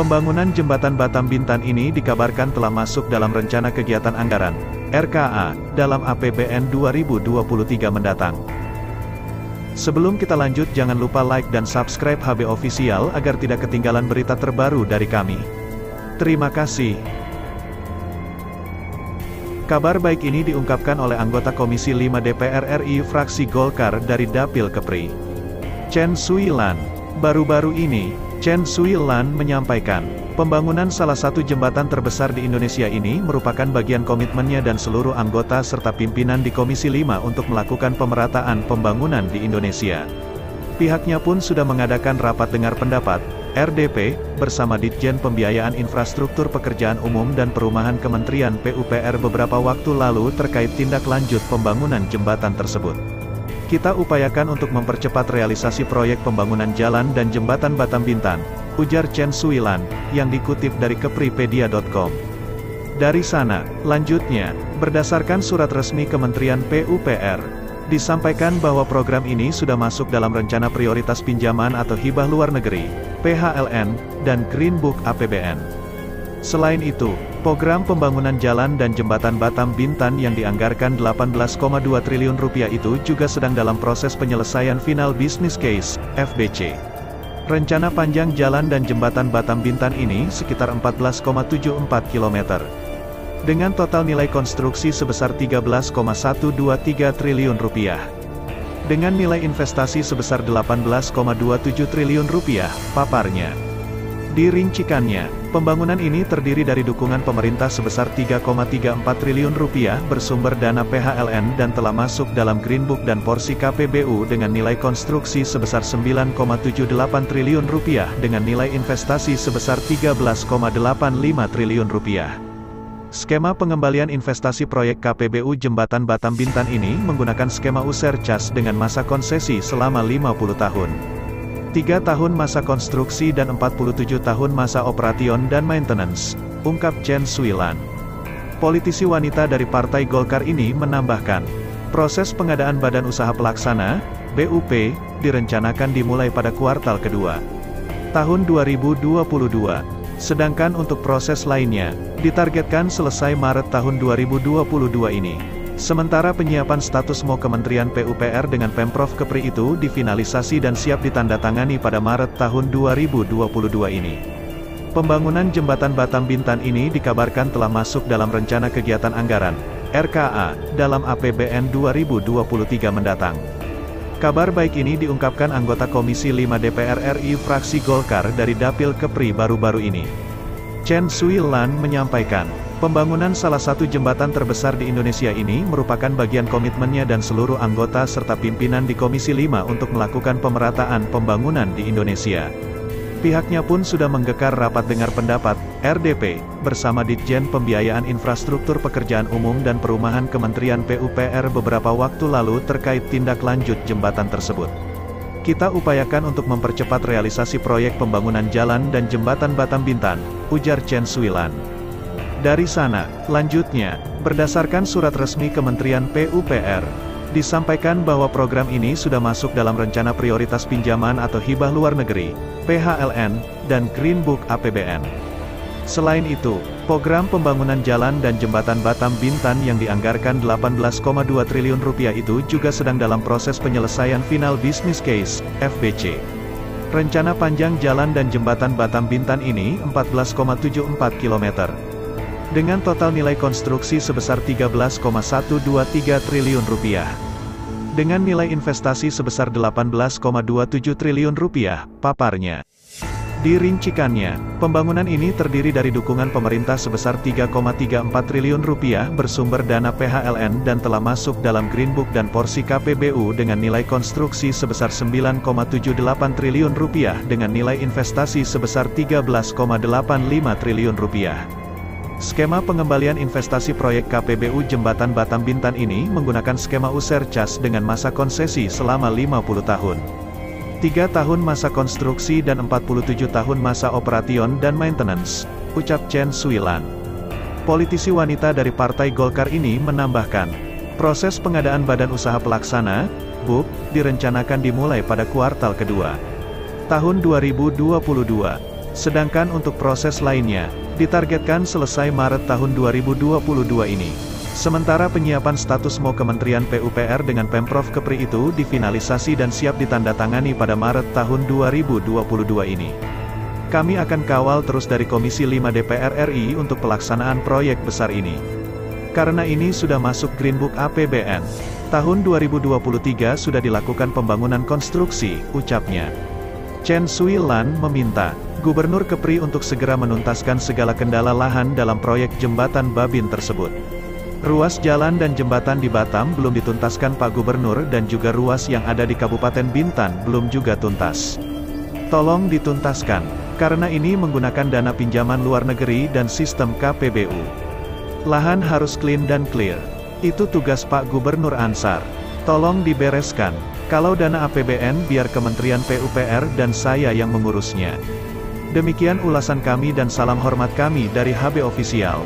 Pembangunan jembatan Batam Bintan ini dikabarkan telah masuk dalam rencana kegiatan anggaran (RKA) dalam APBN 2023 mendatang. Sebelum kita lanjut, jangan lupa like dan subscribe HB Official agar tidak ketinggalan berita terbaru dari kami. Terima kasih. Kabar baik ini diungkapkan oleh anggota Komisi 5 DPR RI fraksi Golkar dari Dapil Kepri, Chen Sui-lan. Baru-baru ini, Chen Sui-lan menyampaikan, pembangunan salah satu jembatan terbesar di Indonesia ini merupakan bagian komitmennya dan seluruh anggota serta pimpinan di Komisi 5 untuk melakukan pemerataan pembangunan di Indonesia. Pihaknya pun sudah mengadakan rapat dengar pendapat, RDP, bersama Ditjen Pembiayaan Infrastruktur Pekerjaan Umum dan Perumahan Kementerian PUPR beberapa waktu lalu terkait tindak lanjut pembangunan jembatan tersebut. Kita upayakan untuk mempercepat realisasi proyek pembangunan jalan dan jembatan Batam Bintan, ujar Chen Sui-lan, yang dikutip dari kepripedia.com. Dari sana, lanjutnya, berdasarkan surat resmi Kementerian PUPR, disampaikan bahwa program ini sudah masuk dalam rencana prioritas pinjaman atau hibah luar negeri, PHLN, dan Green Book APBN. Selain itu, program pembangunan jalan dan jembatan Batam Bintan yang dianggarkan 18,2 triliun rupiah itu juga sedang dalam proses penyelesaian final business case, FBC. Rencana panjang jalan dan jembatan Batam Bintan ini sekitar 14,74 km. Dengan total nilai konstruksi sebesar 13,123 triliun rupiah. Dengan nilai investasi sebesar 18,27 triliun rupiah, paparnya. Dirincikannya, pembangunan ini terdiri dari dukungan pemerintah sebesar 3,34 triliun rupiah bersumber dana PHLN dan telah masuk dalam Green Book dan porsi KPBU dengan nilai konstruksi sebesar 9,78 triliun rupiah dengan nilai investasi sebesar 13,85 triliun rupiah. Skema pengembalian investasi proyek KPBU Jembatan Batam Bintan ini menggunakan skema user cas dengan masa konsesi selama 50 tahun. 3 tahun masa konstruksi dan 47 tahun masa operation dan maintenance, ungkap Chen Sui-lan. Politisi wanita dari Partai Golkar ini menambahkan, proses pengadaan Badan Usaha Pelaksana, BUP, direncanakan dimulai pada kuartal kedua tahun 2022, sedangkan untuk proses lainnya, ditargetkan selesai Maret tahun 2022 ini. Sementara penyiapan status MO Kementerian PUPR dengan Pemprov Kepri itu difinalisasi dan siap ditandatangani pada Maret tahun 2022 ini. Pembangunan jembatan Batam Bintan ini dikabarkan telah masuk dalam rencana kegiatan anggaran, RKA, dalam APBN 2023 mendatang. Kabar baik ini diungkapkan anggota Komisi 5 DPR RI fraksi Golkar dari Dapil Kepri baru-baru ini. Chen Sui-lan menyampaikan, pembangunan salah satu jembatan terbesar di Indonesia ini merupakan bagian komitmennya dan seluruh anggota serta pimpinan di Komisi 5 untuk melakukan pemerataan pembangunan di Indonesia. Pihaknya pun sudah menggekar rapat dengar pendapat, RDP, bersama Ditjen Pembiayaan Infrastruktur Pekerjaan Umum dan Perumahan Kementerian PUPR beberapa waktu lalu terkait tindak lanjut jembatan tersebut. Kita upayakan untuk mempercepat realisasi proyek pembangunan jalan dan jembatan Batam Bintan, ujar Chen Sui-lan. Dari sana, lanjutnya, berdasarkan surat resmi Kementerian PUPR, disampaikan bahwa program ini sudah masuk dalam rencana prioritas pinjaman atau hibah luar negeri, PHLN, dan Green Book APBN. Selain itu, program pembangunan jalan dan jembatan Batam Bintan yang dianggarkan 18,2 triliun rupiah itu juga sedang dalam proses penyelesaian final business case, FBC. Rencana panjang jalan dan jembatan Batam Bintan ini 14,74 km. Dengan total nilai konstruksi sebesar 13,123 triliun rupiah. Dengan nilai investasi sebesar 18,27 triliun rupiah, paparnya. Dirincikannya, pembangunan ini terdiri dari dukungan pemerintah sebesar 3,34 triliun rupiah bersumber dana PHLN dan telah masuk dalam Green Book dan porsi KPBU dengan nilai konstruksi sebesar 9,78 triliun rupiah dengan nilai investasi sebesar 13,85 triliun rupiah. Skema pengembalian investasi proyek KPBU Jembatan Batam Bintan ini menggunakan skema user cas dengan masa konsesi selama 50 tahun. 3 tahun masa konstruksi dan 47 tahun masa operation dan maintenance, ucap Chen Sui-lan. Politisi wanita dari Partai Golkar ini menambahkan, proses pengadaan Badan Usaha Pelaksana, BUP, direncanakan dimulai pada kuartal kedua tahun 2022, Sedangkan untuk proses lainnya, ditargetkan selesai Maret tahun 2022 ini. Sementara penyiapan status MO Kementerian PUPR dengan Pemprov Kepri itu difinalisasi dan siap ditandatangani pada Maret tahun 2022 ini. Kami akan kawal terus dari Komisi 5 DPR RI untuk pelaksanaan proyek besar ini. Karena ini sudah masuk Green Book APBN. Tahun 2023 sudah dilakukan pembangunan konstruksi, ucapnya. Chen Shui-lan meminta Gubernur Kepri untuk segera menuntaskan segala kendala lahan dalam proyek jembatan Babin tersebut. Ruas jalan dan jembatan di Batam belum dituntaskan Pak Gubernur dan juga ruas yang ada di Kabupaten Bintan belum juga tuntas. Tolong dituntaskan, karena ini menggunakan dana pinjaman luar negeri dan sistem KPBU. Lahan harus clean dan clear. Itu tugas Pak Gubernur Ansar. Tolong dibereskan. Kalau dana APBN biar Kementerian PUPR dan saya yang mengurusnya. Demikian ulasan kami dan salam hormat kami dari HB Official.